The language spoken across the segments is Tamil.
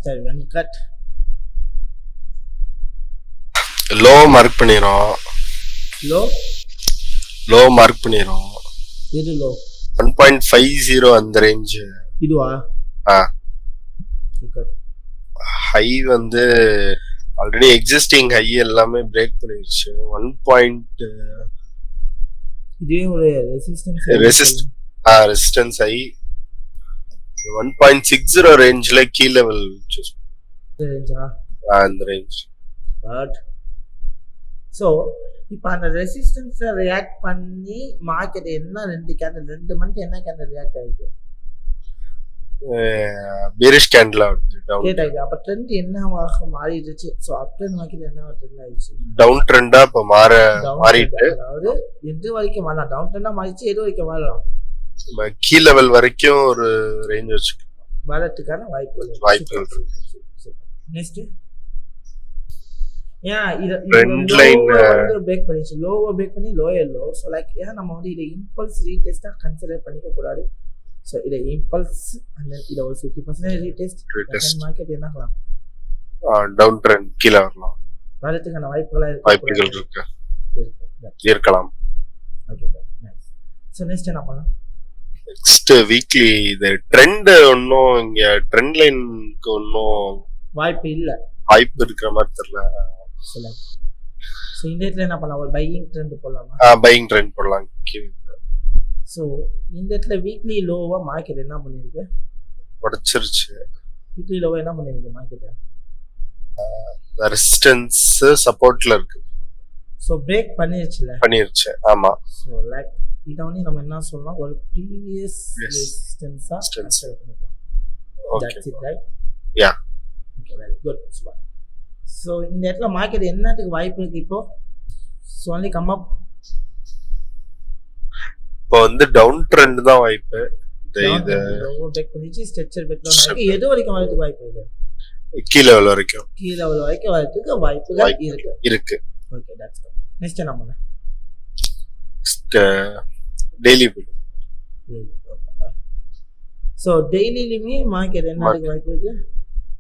சரி வெங்கட் லோ மார்க் பண்ணிரோம். லோ மார்க் பண்ணிரோம். இது லோ 1.50 அந்த ரேஞ்ச். இதுவா? ஹை வந்து ஆல்ரெடி எக்ஸிஸ்டிங் ஹை எல்லாமே பிரேக் பண்ணிருச்சு. 1. இதுவே ஒரு ரெசிஸ்டன்ஸ் ஹை 1.60 ரேஞ்ச்ல கீ லெவல் சூஸ் ரேஞ்சா? அந்த ரேஞ்ச். பட் சோ இப்போ அந்த ரெசிஸ்டன்ஸை ரியாக்ட் பண்ணி மார்க்கெட் என்ன 2 மந்த் என்ன கேண்டில் ரியாக்ட் ஆயிருக்கு? பேரிஷ் கேண்டில் டவுன் கேட்டாங்க. அப்ப ட்ரெண்ட் என்னவாக மாறிடுச்சு? சோ அப் ட்ரெண்ட் மார்க்கெட் என்னவா ட்ரெண்ட் ஆயிடுச்சு? டவுன் ட்ரெண்டா இப்ப மாறிட்டு, அதாவது எது வரைக்கும் மாறலாம்? டவுன் ட்ரெண்டா மாறிச்சு, எது வரைக்கும் மாறலாம்? கீ லெவல் வரைக்கும் ஒரு ரேஞ்ச் வச்சுக்கலாம். வரதுக்கான வாய்ப்புகள் இருக்கு. நெக்ஸ்ட் ட்ரெண்ட் லைன் வந்து பிரேக் பண்ணிச்சு. லோவா பிரேக் பண்ணி லோயர் லோ. சோ லைக் நம்ம வந்து இத இம்பல்ஸ் ரீடெஸ்டா கன்சிடர் பண்ணிக்க கூடாது. சோ இத இம்பல்ஸ் and then இத ஒரு 50% ரீடெஸ்ட் மார்க்கெட் என்ன ஆகலாம்? டவுன் ட்ரெண்ட் கீழ வரலாம். வரதுக்கான வாய்ப்புகள் இருக்கு. இருக்கலாம். Okay nice. சோ நெக்ஸ்ட் என்ன பண்ணலாம்? நெக்ஸ்ட் வீக்லி இந்த ட்ரெண்ட் இன்னும் இங்க ட்ரெண்ட் லைனுக்கு இன்னும் வாய்ப்பு இருக்கிற மாதிரி தெரியல. சோ இந்த இடத்துல என்ன பண்ணலாம்? ஒரு பையிங் ட்ரெண்ட் போடலாமா? பையிங் ட்ரெண்ட் போடலாம். சோ இந்த இடத்துல வீக்லி லோவா மார்க்கெட் என்ன பண்ணிருக்கு? உடைச்சிருச்சு. வீக்லி லோவா என்ன பண்ணிருக்கு மார்க்கெட்? ரெசிஸ்டன்ஸ் சப்போர்ட்ல இருக்கு. சோ பிரேக் பண்ணிருச்சு. ஆமா. சோ லைக் இத வந்து நம்ம என்ன சொல்லலாம்? ஒரு ப்ரீவியஸ் ரெசிஸ்டன்ஸா கன்சிடர் பண்ணிக்கலாம். That's it, right? Yeah. Okay, very good. So இந்த இடத்துல மார்க்கெட் என்னத்துக்கு வாய்ப்பு இருக்கு இப்போ? So only come up. இப்போ வந்து டவுன் ட்ரெண்ட் தான் வாய்ப்பு. இது லோ பிரேக் பண்ணிச்சு, ஸ்ட்ரக்சர் பிரேக் டவுன் ஆகி எது வரைக்கும் வரதுக்கு வாய்ப்பு இருக்கு? கீ லெவல் வரைக்கும் வரதுக்கு வாய்ப்புகள் இருக்கு. Okay that's good. நெக்ஸ்ட் என்ன பண்ணலாம்? டெய்லி. சோ டெய்லிலயுமே மார்க்கெட் என்னத்துக்கு வாய்ப்பு இருக்கு?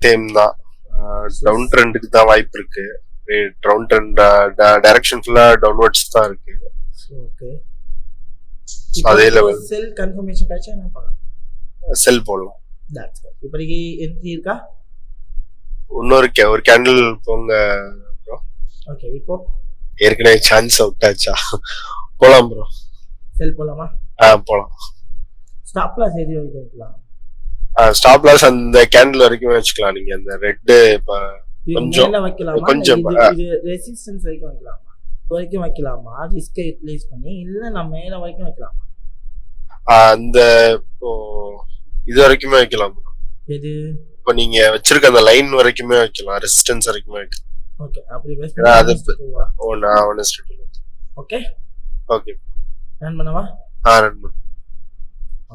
சேம் தான். டவுன் ட்ரெண்டுக்கு தான் வாய்ப்பு இருக்கு. டவுன் ட்ரெண்ட் டைரக்ஷன் ஃபுல்லா டவுன்வர்ட்ஸ் தான் இருக்கு. ஓகே. அதே லெவல் செல் கன்ஃபர்மேஷன் பேட்ச் என்ன பண்ணலாம்? செல் போடலாம். That's good. இப்போதைக்கு என்ட்ரி இருக்கா? இன்னொரு ஒரு கேண்டில் போங்க ப்ரோ. ஓகே. இப்போ ஏற்கனவே சான்ஸ் அவுட் ஆச்சா? போலாம் ப்ரோ. செல் போலாமா? போலாம். ஸ்டாப் லாஸ் எது வரைக்கும் வைக்கலாம்? ஸ்டாப் லாஸ் அந்த கேண்டில் வரைக்கும் வச்சுக்கலாம். நீங்க அந்த ரெட் கொஞ்சம் மேல வைக்கலாமா? கொஞ்சம் இது ரெசிஸ்டன்ஸ் வரைக்கும் வைக்கலாமா? ரிஸ்கை யூட்டிலைஸ் பண்ணி இல்ல நம்ம மேல வரைக்கும் வைக்கலாமா? அந்த இது வரைக்குமே வைக்கலாம். எது? இப்போ நீங்க வச்சிருக்க அந்த லைன் வரைக்குமே வைக்கலாம். ரெசிஸ்டன்ஸ் வரைக்குமே வைக்கலாம். ஓகே. அப்படி பேஸ் பண்ணி அது 1:2. ஓகே. ஓகே. ரன் பண்ணவா? ரன் பண்ணு.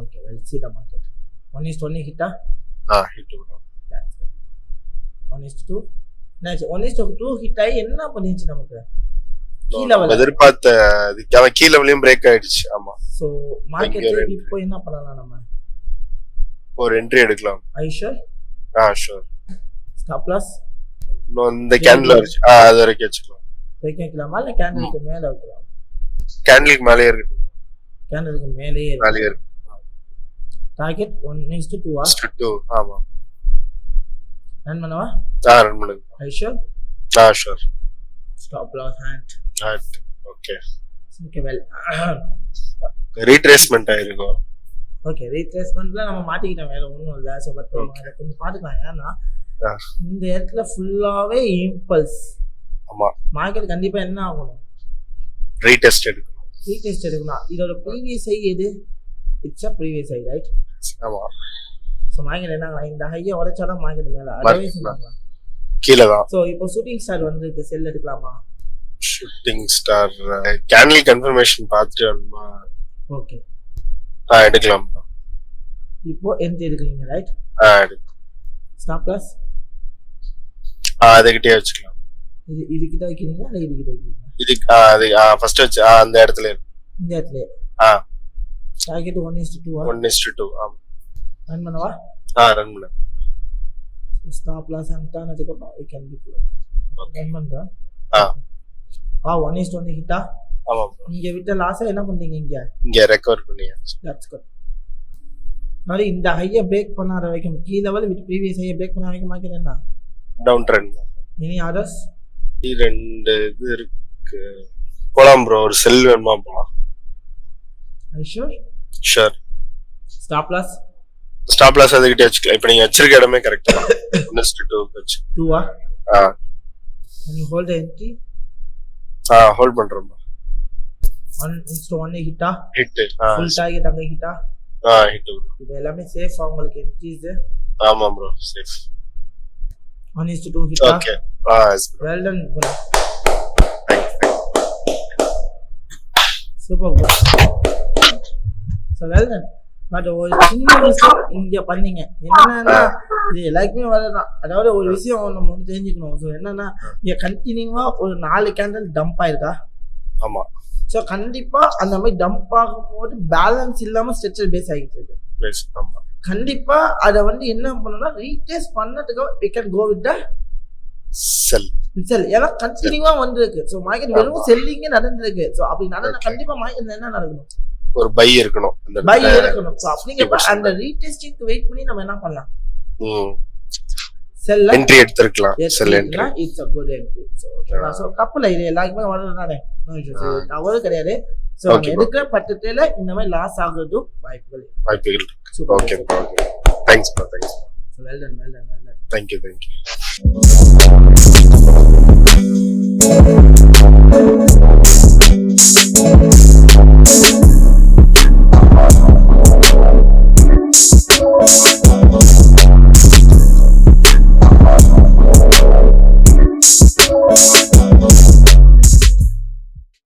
Okay. Well see the market. 1:1 ஹிட்டா? Hit bro. 1:2. நெக்ஸ்ட் 1:2 ஹிட் ஆகி என்ன பண்ணிச்சு நமக்கு? கீ லெவல் எதிர்பார்த்த கீ லெவலையும் பிரேக் ஆயிடுச்சு. ஆமா. சோ மார்க்கெட் இப்போ என்ன பண்ணலாம்? நம்ம ஒரு என்ட்ரி எடுக்கலாம். ஐஷர்? ஷூர். ஸ்டாப் லாஸ் இந்த கேண்டில் வரைக்கும் அது வரைக்கும் வச்சுக்கலாம். வைக்கலாமா இல்ல கேண்டிலுக்கு மேல வைக்கலாம்? கேண்டிலுக்கு மேலே இருக்கு. கேண்டிலுக்கு மேலே இருக்கு. டார்கெட் 1:2. 2. ஆமா. ரன் பண்ணவா? ரன் பண்ணுங்க. ஐஷர்? Sure. Stop loss hand. Okay. Okay well. Retracement ஆயிருக்கும். ஓகே. ரீட்ரேஸ்மென்ட்ல நம்ம மாட்டிக்கிட்டோம், வேற ஒண்ணும் இல்ல. சோ பட் கொஞ்சம் பாத்துக்கலாம். ஏன்னா இந்த இடத்துல ஃபுல்லாவே இம்பல்ஸ். ஆமா. மார்க்கெட் கண்டிப்பா என்ன ஆகணும்? ரீடெஸ்ட் எடுக்கணும். இதோட ப்ரீவியஸ் ஹை எது? It's a previous high, right? ஆமா. சோ மார்க்கெட் என்ன இந்த ஹையை உடைச்சாதான் மார்க்கெட் மேல. அதர்வைஸ் என்ன கீழ தான். சோ இப்போ ஷூட்டிங் ஸ்டார் வந்து செல் எடுக்கலாமா? ஷூட்டிங் ஸ்டார் கேண்டில் கன்ஃபர்மேஷன் பார்த்துட்டு வரணுமா? ஓகே. எடுக்கலாம். இப்போ என்ட்ரி எடுக்கிறீங்க, ரைட்? ஸ்டாப் லாஸ் அதுகிட்டே வச்சுக்கலாம். இது கிட்ட வைக்கிறீங்களா இல்ல இது கிட்ட வைக்கிறீங்களா? அது ஃபர்ஸ்ட் வச்சு அந்த இடத்துல இருக்கு. இந்த இடத்துல டார்கெட் 1:2. 1:2. ஆமா. ரன் பண்ணவா? ரன் பண்ணு. ஸ்டாப் லாஸ் அனுப்பிட்டானதுக்கு அப்புறம் we can be good. Okay. பண்றா ஆ 1:1 ஹிட்டா. ஆமா bro. நீங்க விட்ட லாஸை என்ன பண்ணீங்க இங்க ரெக்கவர் பண்ணியாச்சு. That's good. மாதிரி இந்த ஹையை பிரேக் பண்ணாத வரைக்கும் கீ லெவல் வித் ப்ரீவியஸ் ஹையை பிரேக் பண்ண வரைக்கும் மார்க்கெட் என்ன டவுன் ட்ரெண்ட். இனி அதர்ஸ் ரெண்டு இது இருக்கு. போலாம் ப்ரோ, ஒரு செல் வேணுமா போலாம். Sure sure. ஸ்டாப் லாஸ் அதுக்கிட்டே வச்சுக்கலாம். இப்போ நீங்க வச்சிருக்க இடமே கரெக்ட் தான். இன்வெஸ்ட் 2 வச்சு 2 ஆ you hold the entry hold பண்றோம் bro. 1:1 ஹிட்டா ஹிட் ஃபுல் டார்கெட் அங்க ஹிட்டா ஹிட் bro. இது எல்லாமே சேஃப் உங்களுக்கு என்ட்ரிஸ். ஆமா ப்ரோ, சேஃப். 1:2 ஹிட்டா. Okay. Yes bro. Well done bro. Super bro. So well done. But ஒரு சின்ன விஷயம் இங்க பண்ணீங்க என்னன்னா இது எல்லாருக்குமே வரதான். அதாவது ஒரு விஷயம் நம்ம வந்து தெரிஞ்சுக்கணும். ஸோ என்னன்னா இங்க கண்டினியூவா ஒரு 4 கேண்டில் டம்ப் ஆயிருக்கா. ஆமா. ஸோ கண்டிப்பா அந்த மாதிரி டம்ப் ஆகும்போது பேலன்ஸ் இல்லாம ஸ்ட்ரெச்சர் பேஸ் ஆகிட்டு இருக்கு. ஆமா. கண்டிப்பா அதை வந்து என்ன பண்ணணும்னா ரீடெஸ்ட் பண்ணதுக்கு we can go with the செல். ஏன்னா கண்டினியூவா வந்திருக்கு. ஸோ மார்க்கெட் வெறும் செல்லிங்கே நடந்திருக்கு. ஸோ அப்படி நடந்தா கண்டிப்பா மார்க்கெட் என்ன நடக்கணும், ஒரு பை இருக்கணும். பை இருக்கணும். ஸோ அப்படிங்கப்ப அந்த ரீடெஸ்டிங்க்கு வெயிட் பண்ணி நம்ம என்ன பண்ணலாம், செல்ல என்ட்ரி எடுத்துக்கலாம். Sell entry it's a good entry. So கப்பல இது எல்லாருக்குமே வரதுதானே, தவறு கிடையாது. ஸோ நம்ம எடுக்கிற பட்சத்துல இந்த மாதிரி லாஸ் ஆகுறதும் வாய்ப்புகள் இருக்கு. Okay. Thanks bro. Well ton. Thank you.